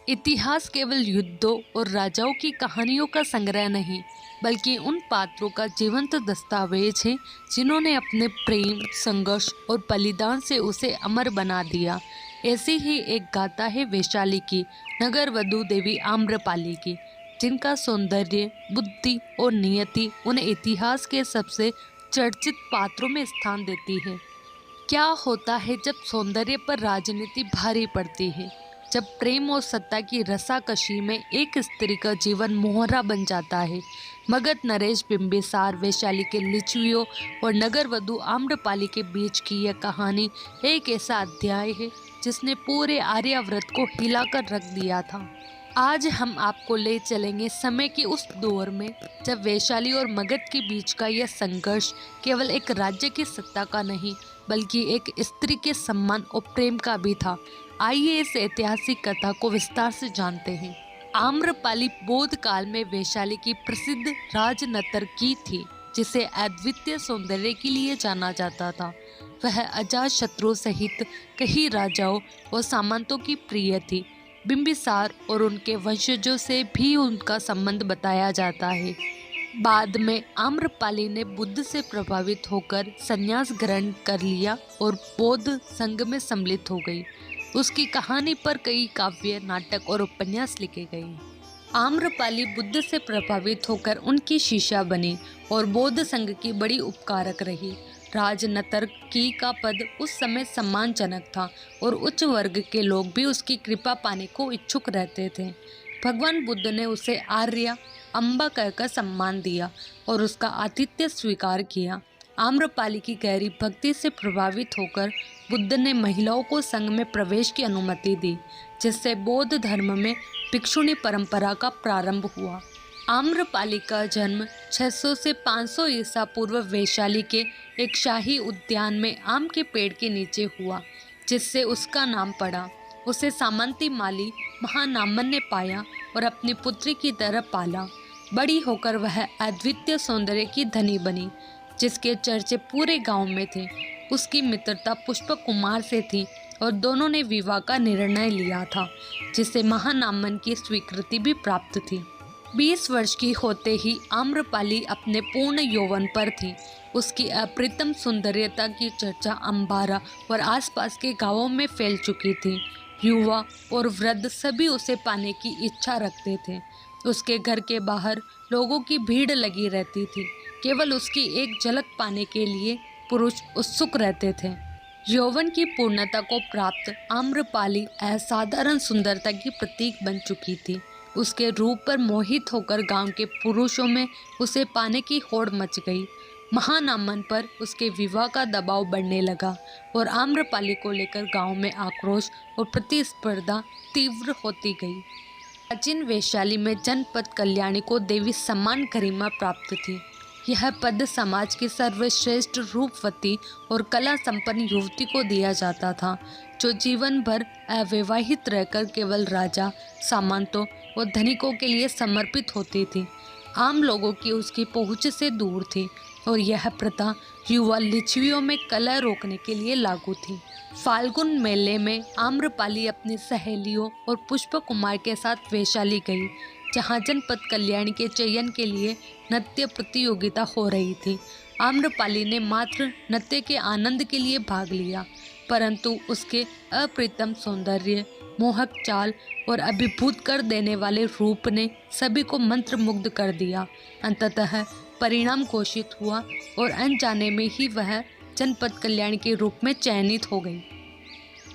इतिहास केवल युद्धों और राजाओं की कहानियों का संग्रह नहीं, बल्कि उन पात्रों का जीवंत दस्तावेज है जिन्होंने अपने प्रेम, संघर्ष और बलिदान से उसे अमर बना दिया। ऐसी ही एक गाथा है वैशाली की, नगर वधू देवी आम्रपाली की, जिनका सौंदर्य, बुद्धि और नियति उन्हें इतिहास के सबसे चर्चित पात्रों में स्थान देती है। क्या होता है जब सौंदर्य पर राजनीति भारी पड़ती है, जब प्रेम और सत्ता की रसाकशी में एक स्त्री का जीवन मोहरा बन जाता है। मगध नरेश बिंबिसार, वैशाली के लिच्छवियों और नगर वधू आम्रपाली के बीच की यह कहानी एक ऐसा अध्याय है जिसने पूरे आर्यावर्त को हिलाकर रख दिया था। आज हम आपको ले चलेंगे समय के उस दौर में जब वैशाली और मगध के बीच का यह संघर्ष केवल एक राज्य की सत्ता का नहीं, बल्कि एक स्त्री के सम्मान और प्रेम का भी था। आइए इस ऐतिहासिक कथा को विस्तार से जानते हैं। आम्रपाली बौद्ध काल में वैशाली की प्रसिद्ध राजनर्तकी थी, जिसे अद्वितीय सौंदर्य के लिए जाना जाता था। वह अजातशत्रु सहित कई राजाओं और सामंतों की प्रिय थी। बिंबिसार और उनके वंशजों से भी उनका संबंध बताया जाता है। बाद में आम्रपाली ने बुद्ध से प्रभावित होकर संन्यास ग्रहण कर लिया और बौद्ध संघ में सम्मिलित हो गई। उसकी कहानी पर कई काव्य, नाटक और उपन्यास लिखे गए। आम्रपाली बुद्ध से प्रभावित होकर उनकी शिष्या बनी और बौद्ध संघ की बड़ी उपकारक रही। राजनर्तकी का पद उस समय सम्मानजनक था और उच्च वर्ग के लोग भी उसकी कृपा पाने को इच्छुक रहते थे। भगवान बुद्ध ने उसे आर्या अम्बा कहकर सम्मान दिया और उसका आतिथ्य स्वीकार किया। आम्रपाली की गहरी भक्ति से प्रभावित होकर बुद्ध ने महिलाओं को संघ में प्रवेश की अनुमति दी, जिससे बौद्ध धर्म में भिक्षुणी परंपरा का प्रारंभ हुआ। आम्रपाली का जन्म 600 से 500 ईसा पूर्व वैशाली के एक शाही उद्यान में आम के पेड़ के नीचे हुआ, जिससे उसका नाम पड़ा। उसे सामंती माली महानामन ने पाया और अपनी पुत्री की तरह पाला। बड़ी होकर वह अद्वितीय सौंदर्य की धनी बनी, जिसके चर्चे पूरे गांव में थे। उसकी मित्रता पुष्पक कुमार से थी और दोनों ने विवाह का निर्णय लिया था, जिसे महानामन की स्वीकृति भी प्राप्त थी। 20 वर्ष की होते ही आम्रपाली अपने पूर्ण यौवन पर थी। उसकी अप्रतिम सुंदरता की चर्चा अंबारा और आसपास के गांवों में फैल चुकी थी। युवा और वृद्ध सभी उसे पाने की इच्छा रखते थे। उसके घर के बाहर लोगों की भीड़ लगी रहती थी। केवल उसकी एक झलक पाने के लिए पुरुष उत्सुक रहते थे। यौवन की पूर्णता को प्राप्त आम्रपाली असाधारण सुंदरता की प्रतीक बन चुकी थी। उसके रूप पर मोहित होकर गांव के पुरुषों में उसे पाने की होड़ मच गई। महानामन पर उसके विवाह का दबाव बढ़ने लगा और आम्रपाली को लेकर गांव में आक्रोश और प्रतिस्पर्धा तीव्र होती गई। प्राचीन वैशाली में जनपद कल्याणी को देवी सम्मान गरिमा प्राप्त थी। यह पद समाज की सर्वश्रेष्ठ रूपवती और कला संपन्न युवती को दिया जाता था, जो जीवन भर अविवाहित रहकर केवल राजा, सामंतों और धनिकों के लिए समर्पित होती थी। आम लोगों की उसकी पहुंच से दूर थी और यह प्रथा युवा लिच्छवियों में कलह रोकने के लिए लागू थी। फाल्गुन मेले में आम्रपाली अपनी सहेलियों और पुष्पक कुमार के साथ वैशाली गई, जहां जनपद कल्याणी के चयन के लिए नृत्य प्रतियोगिता हो रही थी। आम्रपाली ने मात्र नृत्य के आनंद के लिए भाग लिया, परंतु उसके अप्रतिम सौंदर्य, मोहक चाल और अभिभूत कर देने वाले रूप ने सभी को मंत्रमुग्ध कर दिया। अंततः परिणाम घोषित हुआ और अनजाने में ही वह जनपद कल्याणी के रूप में चयनित हो गई।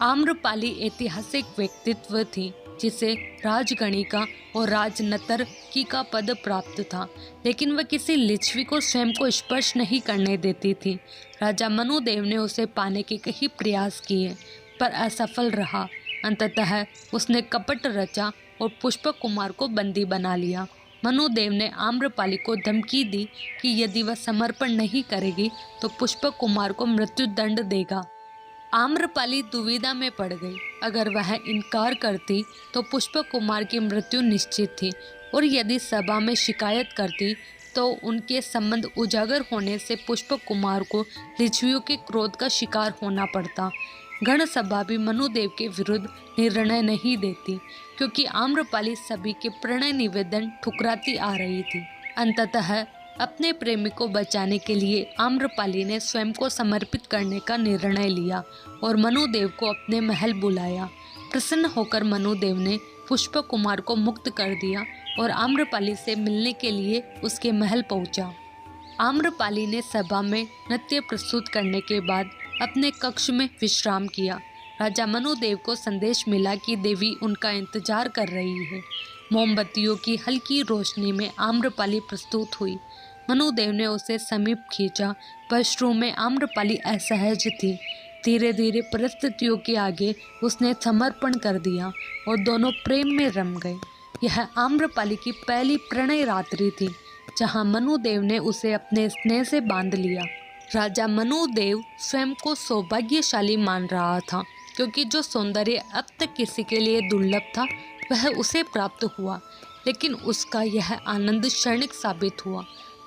आम्रपाली ऐतिहासिक व्यक्तित्व थी, जिसे राजगणिका और राजनर्तकी का पद प्राप्त था, लेकिन वह किसी लिच्छवी को स्वयं को स्पर्श नहीं करने देती थी। राजा मनुदेव ने उसे पाने के कई प्रयास किए, पर असफल रहा। अंततः उसने कपट रचा और पुष्पक कुमार को बंदी बना लिया। मनुदेव ने आम्रपाली को धमकी दी कि यदि वह समर्पण नहीं करेगी तो पुष्पक कुमार को मृत्युदंड देगा। आम्रपाली दुविधा में पड़ गई। अगर वह इनकार करती तो पुष्पक कुमार की मृत्यु निश्चित थी, और यदि सभा में शिकायत करती तो उनके संबंध उजागर होने से पुष्पक कुमार को लिच्छवियों के क्रोध का शिकार होना पड़ता। गण सभा भी मनुदेव के विरुद्ध निर्णय नहीं देती, क्योंकि आम्रपाली सभी के प्रणय निवेदन ठुकराती आ रही थी। अंततः अपने प्रेमी को बचाने के लिए आम्रपाली ने स्वयं को समर्पित करने का निर्णय लिया और मनुदेव को अपने महल बुलाया। प्रसन्न होकर मनुदेव ने पुष्पक कुमार को मुक्त कर दिया और आम्रपाली से मिलने के लिए उसके महल पहुंचा। आम्रपाली ने सभा में नृत्य प्रस्तुत करने के बाद अपने कक्ष में विश्राम किया। राजा मनुदेव को संदेश मिला कि देवी उनका इंतजार कर रही है। मोमबत्तियों की हल्की रोशनी में आम्रपाली प्रस्तुत हुई। मनुदेव ने उसे समीप खींचा। पशुओं में आम्रपाली असहज थी। धीरे धीरे परिस्थितियों के आगे उसने समर्पण कर दिया और दोनों प्रेम में रम गए। यह आम्रपाली की पहली प्रणय रात्रि थी, जहां मनुदेव ने उसे अपने स्नेह से बांध लिया। राजा मनुदेव स्वयं को सौभाग्यशाली मान रहा था, क्योंकि जो सौंदर्य अब तक किसी के लिए दुर्लभ था वह उसे प्राप्त हुआ। लेकिन उसका यह आनंद क्षणिक साबित हुआ,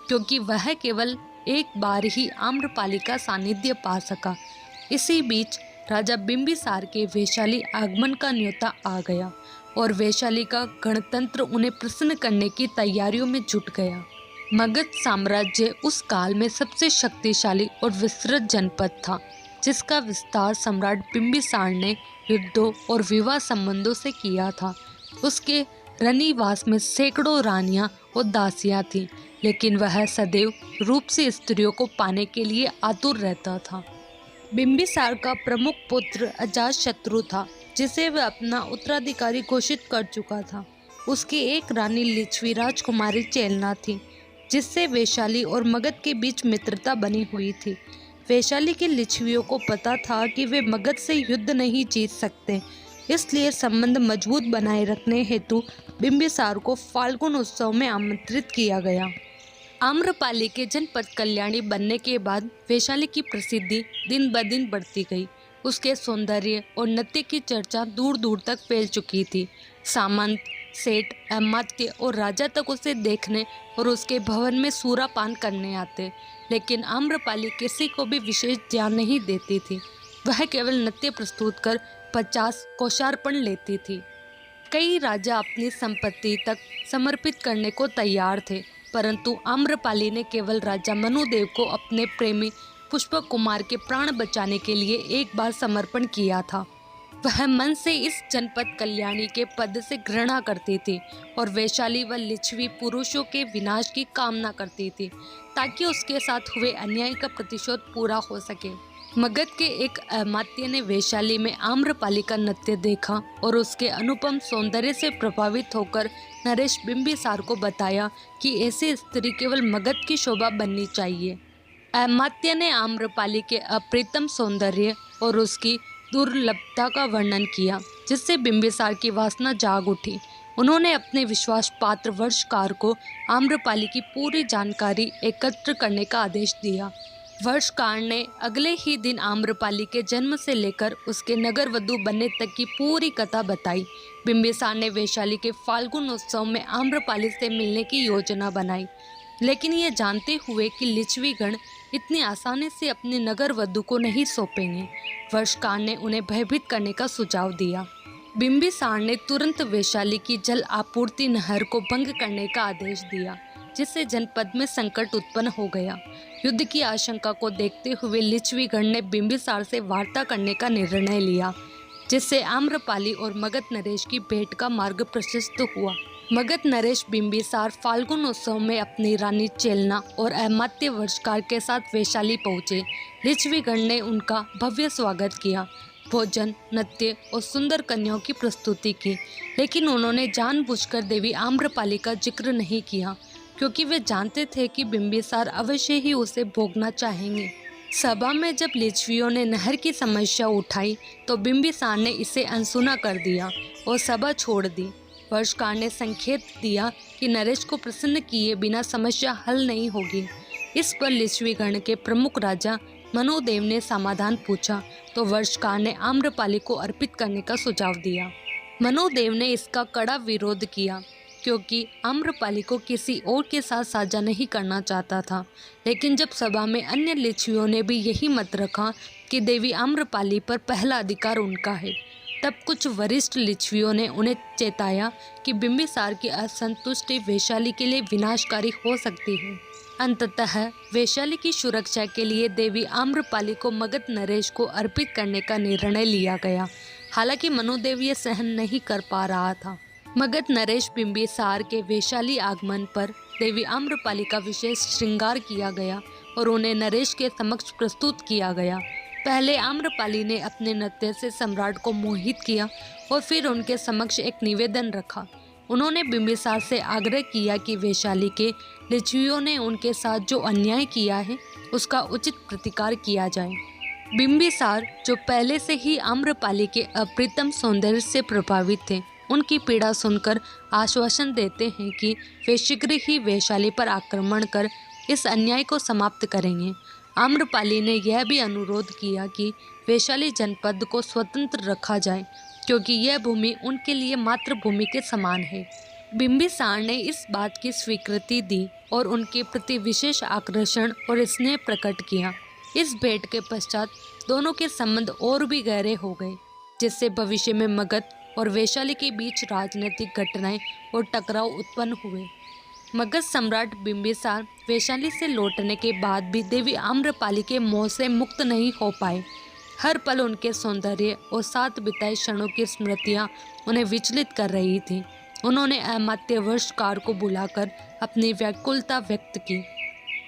क्योंकि वह केवल एक बार ही आम्रपाली का सानिध्य पा सका। इसी बीच राजा बिंबिसार के वैशाली आगमन का न्योता आ गया और वैशाली का गणतंत्र उन्हें प्रसन्न करने की तैयारियों में जुट गया। मगध साम्राज्य उस काल में सबसे शक्तिशाली और विस्तृत जनपद था, जिसका विस्तार सम्राट बिंबिसार ने युद्धों और विवाह संबंधों से किया था। उसके रनिवास में सैकड़ों रानियां और दासियां थीं, लेकिन वह सदैव रूप से स्त्रियों को पाने के लिए आतुर रहता था। बिंबिसार का प्रमुख पुत्र अजातशत्रु था, जिसे वह अपना उत्तराधिकारी घोषित कर चुका था। उसकी एक रानी लिच्छवी राजकुमारी चेलना थी, जिससे वैशाली और मगध के बीच मित्रता बनी हुई थी। वैशाली के लिच्छवियों को पता था कि वे मगध से युद्ध नहीं जीत सकते, इसलिए संबंध मजबूत बनाए रखने हेतु बिंबिसार को फाल्गुन उत्सव में आमंत्रित किया गया। आम्रपाली के जनपद कल्याणी बनने के बाद वैशाली की प्रसिद्धि दिन ब दिन बढ़ती गई। उसके सौंदर्य और नृत्य की चर्चा दूर दूर तक फैल चुकी थी। सामंत, सेठ, अमात्य और राजा तक उसे देखने और उसके भवन में सूरापान करने आते, लेकिन आम्रपाली किसी को भी विशेष ध्यान नहीं देती थी। वह केवल नृत्य प्रस्तुत कर 50 कौशार्पण लेती थी। कई राजा अपनी संपत्ति तक समर्पित करने को तैयार थे, परंतु आम्रपाली ने केवल राजा मनुदेव को अपने प्रेमी पुष्पक कुमार के प्राण बचाने के लिए एक बार समर्पण किया था। वह मन से इस जनपद कल्याणी के पद से घृणा करती थी और वैशाली व लिच्छवी पुरुषों के विनाश की कामना करती थी, ताकि उसके साथ हुए अन्याय का प्रतिशोध पूरा हो सके। मगध के एक अमात्य ने वैशाली में आम्रपाली का नृत्य देखा और उसके अनुपम सौंदर्य से प्रभावित होकर नरेश बिंबिसार को बताया कि ऐसी स्त्री केवल मगध की शोभा बननी चाहिए। अमात्य ने आम्रपाली के अप्रितम सौंदर्य और उसकी दुर्लभता का वर्णन किया, जिससे बिंबिसार की वासना जाग उठी। उन्होंने अपने विश्वास पात्र वर्षकार को आम्रपाली की पूरी जानकारी एकत्र करने का आदेश दिया। वर्षकार ने अगले ही दिन आम्रपाली के जन्म से लेकर उसके नगर वधू बनने तक की पूरी कथा बताई। बिंबिसार ने वैशाली के फाल्गुन उत्सव में आम्रपाली से मिलने की योजना बनाई, लेकिन ये जानते हुए कि लिच्छवी गण इतनी आसानी से अपने नगर वधू को नहीं सौंपेंगे, वर्षकार ने उन्हें भयभीत करने का सुझाव दिया। बिंबिसार ने तुरंत वैशाली की जल आपूर्ति नहर को भंग करने का आदेश दिया, जिससे जनपद में संकट उत्पन्न हो गया। युद्ध की आशंका को देखते हुए लिच्छवी गण ने बिंबिसार से वार्ता करने का निर्णय लिया, जिससे आम्रपाली और मगध नरेश की भेंट का मार्ग प्रशस्त हुआ। मगध नरेश बिंबिसार फाल्गुन उत्सव में अपनी रानी चेलना और अमात्य वर्षकार के साथ वैशाली पहुंचे। लिच्छवी गण ने उनका भव्य स्वागत किया, भोजन, नृत्य और सुंदर कन्याओं की प्रस्तुति की, लेकिन उन्होंने जानबूझकर देवी आम्रपाली का जिक्र नहीं किया, क्योंकि वे जानते थे कि बिंबिसार अवश्य ही उसे भोगना चाहेंगे। सभा में जब लिच्छवियों ने नहर की समस्या उठाई तो बिंबिसार ने इसे अनसुना कर दिया और सभा छोड़ दी। वर्षकार ने संकेत दिया कि नरेश को प्रसन्न किए बिना समस्या हल नहीं होगी। इस पर लिच्छवी गण के प्रमुख राजा मनुदेव ने समाधान पूछा तो वर्षकार ने आम्रपाली को अर्पित करने का सुझाव दिया। मनुदेव ने इसका कड़ा विरोध किया, क्योंकि आम्रपाली को किसी और के साथ साझा नहीं करना चाहता था। लेकिन जब सभा में अन्य लिच्छवियों ने भी यही मत रखा कि देवी आम्रपाली पर पहला अधिकार उनका है। तब कुछ वरिष्ठ लिच्छवियों ने उन्हें चेताया कि बिंबिसार की असंतुष्टि वैशाली के लिए विनाशकारी हो सकती है। अंततः वैशाली की सुरक्षा के लिए देवी आम्रपाली को मगध नरेश को अर्पित करने का निर्णय लिया गया। हालांकि मनुदेव ये सहन नहीं कर पा रहा था। मगध नरेश बिंबिसार के वैशाली आगमन पर देवी आम्रपाली का विशेष श्रृंगार किया गया और उन्हें नरेश के समक्ष प्रस्तुत किया गया। पहले आम्रपाली ने अपने नृत्य से सम्राट को मोहित किया और फिर उनके समक्ष एक निवेदन रखा। उन्होंने बिंबिसार से आग्रह किया कि वैशाली के लिच्छवियों ने उनके साथ जो अन्याय किया है उसका उचित प्रतिकार किया जाए। बिंबिसार, जो पहले से ही आम्रपाली के अप्रतिम सौंदर्य से प्रभावित थे, उनकी पीड़ा सुनकर आश्वासन देते हैं कि वे शीघ्र ही वैशाली पर आक्रमण कर इस अन्याय को समाप्त करेंगे। आम्रपाली ने यह भी अनुरोध किया कि वैशाली जनपद को स्वतंत्र रखा जाए, क्योंकि यह भूमि उनके लिए मातृभूमि के समान है। बिंबिसार ने इस बात की स्वीकृति दी और उनके प्रति विशेष आकर्षण और स्नेह प्रकट किया। इस भेंट के पश्चात दोनों के संबंध और भी गहरे हो गए, जिससे भविष्य में मगध और वैशाली के बीच राजनीतिक घटनाएं और टकराव उत्पन्न हुए। मगध सम्राट बिंबिसार वैशाली से लौटने के बाद भी देवी आम्रपाली के मोह से मुक्त नहीं हो पाए। हर पल उनके सौंदर्य और साथ बिताए क्षणों की स्मृतियां उन्हें विचलित कर रही थी। उन्होंने अमात्य वर्षकार को बुलाकर अपनी व्याकुलता व्यक्त की।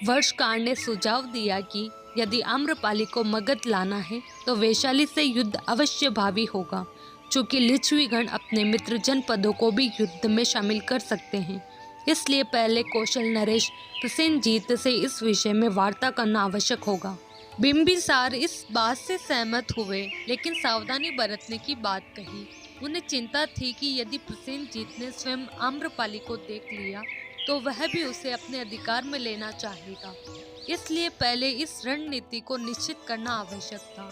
वर्षकार ने सुझाव दिया कि यदि आम्रपाली को मगध लाना है तो वैशाली से युद्ध अवश्य भावी होगा, चूँकि लिच्छवीगण अपने मित्र जनपदों को भी युद्ध में शामिल कर सकते हैं। इसलिए पहले कौशल नरेश प्रसेनजीत से इस विषय में वार्ता करना आवश्यक होगा। बिंबिसार इस बात से सहमत हुए, लेकिन सावधानी बरतने की बात कही। उन्हें चिंता थी कि यदि प्रसेनजीत ने स्वयं आम्रपाली को देख लिया तो वह भी उसे अपने अधिकार में लेना चाहेगा। इसलिए पहले इस रणनीति को निश्चित करना आवश्यक था,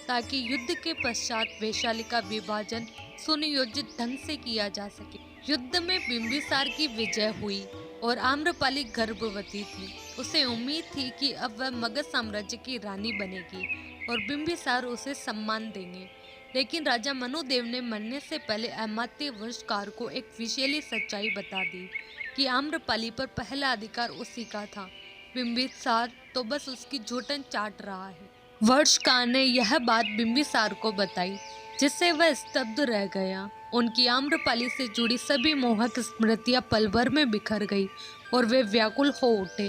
ताकि युद्ध के पश्चात वैशाली का विभाजन सुनियोजित ढंग से किया जा सके। युद्ध में बिंबिसार की विजय हुई और आम्रपाली गर्भवती थी। उसे उम्मीद थी कि अब वह मगध साम्राज्य की रानी बनेगी और बिंबिसार उसे सम्मान देंगे। लेकिन राजा मनुदेव ने मरने से पहले अमात्य वर्षकार को एक विशेली सच्चाई बता दी कि आम्रपाली पर पहला अधिकार उसी का था। बिंबिसार तो बस उसकी जूठन चाट रहा है। वर्षकार ने यह बात बिंबिसार को बताई, जिससे वह स्तब्ध रह गया। उनकी आम्रपाली से जुड़ी सभी मोहक स्मृतियां पल भर में बिखर गई और वे व्याकुल हो उठे।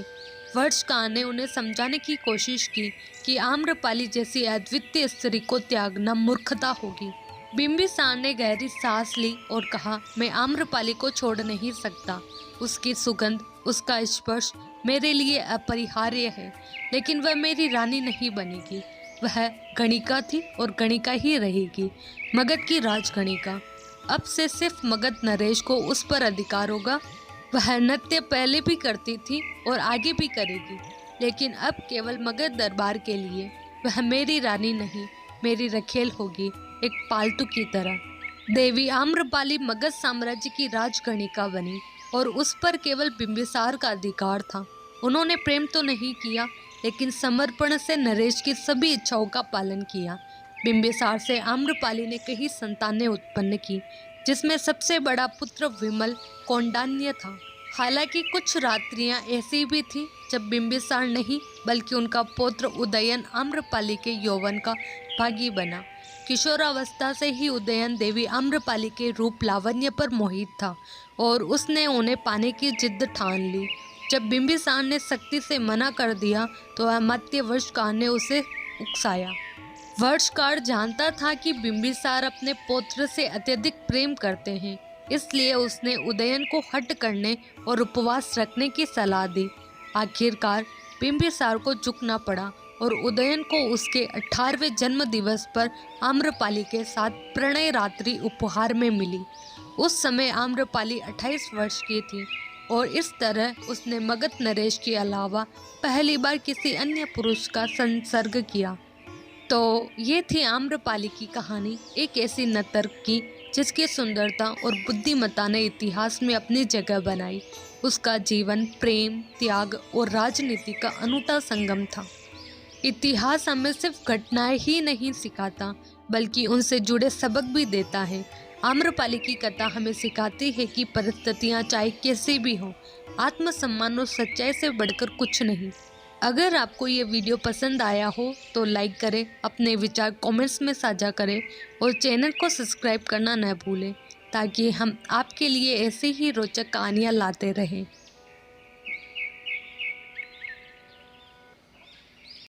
वर्षकार ने उन्हें समझाने की कोशिश की कि आम्रपाली जैसी अद्वितीय स्त्री को त्यागना मूर्खता होगी। बिंबिसार ने गहरी सांस ली और कहा, मैं आम्रपाली को छोड़ नहीं सकता। उसकी सुगंध, उसका स्पर्श मेरे लिए अपरिहार्य है, लेकिन वह मेरी रानी नहीं बनेगी। वह गणिका थी और गणिका ही रहेगी, मगध की राजगणिका। अब से सिर्फ मगध नरेश को उस पर अधिकार होगा। वह नृत्य पहले भी करती थी और आगे भी करेगी, लेकिन अब केवल मगध दरबार के लिए। वह मेरी रानी नहीं, मेरी रखेल होगी, एक पालतू की तरह। देवी आम्रपाली मगध साम्राज्य की राजगणिका बनी और उस पर केवल बिंबिसार का अधिकार था। उन्होंने प्रेम तो नहीं किया, लेकिन समर्पण से नरेश की सभी इच्छाओं का पालन किया। बिंबिसार से आम्रपाली ने कई संतानें उत्पन्न की, जिसमें सबसे बड़ा पुत्र विमल कौंडान्य था। हालांकि कुछ रात्रियां ऐसी भी थीं जब बिंबिसार नहीं बल्कि उनका पुत्र उदयन आम्रपाली के यौवन का भागी बना। किशोरावस्था से ही उदयन देवी आम्रपाली के रूप लावण्य पर मोहित था और उसने उन्हें पाने की जिद ठान ली। जब बिंबिसार ने सख्ती से मना कर दिया तो अमात्य वर्षकार ने उसे उकसाया। वर्षकार जानता था कि बिंबिसार अपने पुत्र से अत्यधिक प्रेम करते हैं, इसलिए उसने उदयन को हट करने और उपवास रखने की सलाह दी। आखिरकार बिंबिसार को झुकना पड़ा और उदयन को उसके 18वें जन्म दिवस पर आम्रपाली के साथ प्रणय रात्रि उपहार में मिली। उस समय आम्रपाली 28 वर्ष की थी और इस तरह उसने मगध नरेश के अलावा पहली बार किसी अन्य पुरुष का संसर्ग किया। तो ये थी आम्रपाली की कहानी, एक ऐसी नर्तक की जिसकी सुंदरता और बुद्धिमत्ता ने इतिहास में अपनी जगह बनाई। उसका जीवन प्रेम, त्याग और राजनीति का अनूठा संगम था। इतिहास हमें सिर्फ घटनाएं ही नहीं सिखाता बल्कि उनसे जुड़े सबक भी देता है। आम्रपाली की कथा हमें सिखाती है कि परिस्थितियां चाहे कैसी भी हों, आत्मसम्मान और सच्चाई से बढ़कर कुछ नहीं। अगर आपको ये वीडियो पसंद आया हो तो लाइक करें, अपने विचार कमेंट्स में साझा करें और चैनल को सब्सक्राइब करना न भूलें ताकि हम आपके लिए ऐसी ही रोचक कहानियाँ लाते रहें।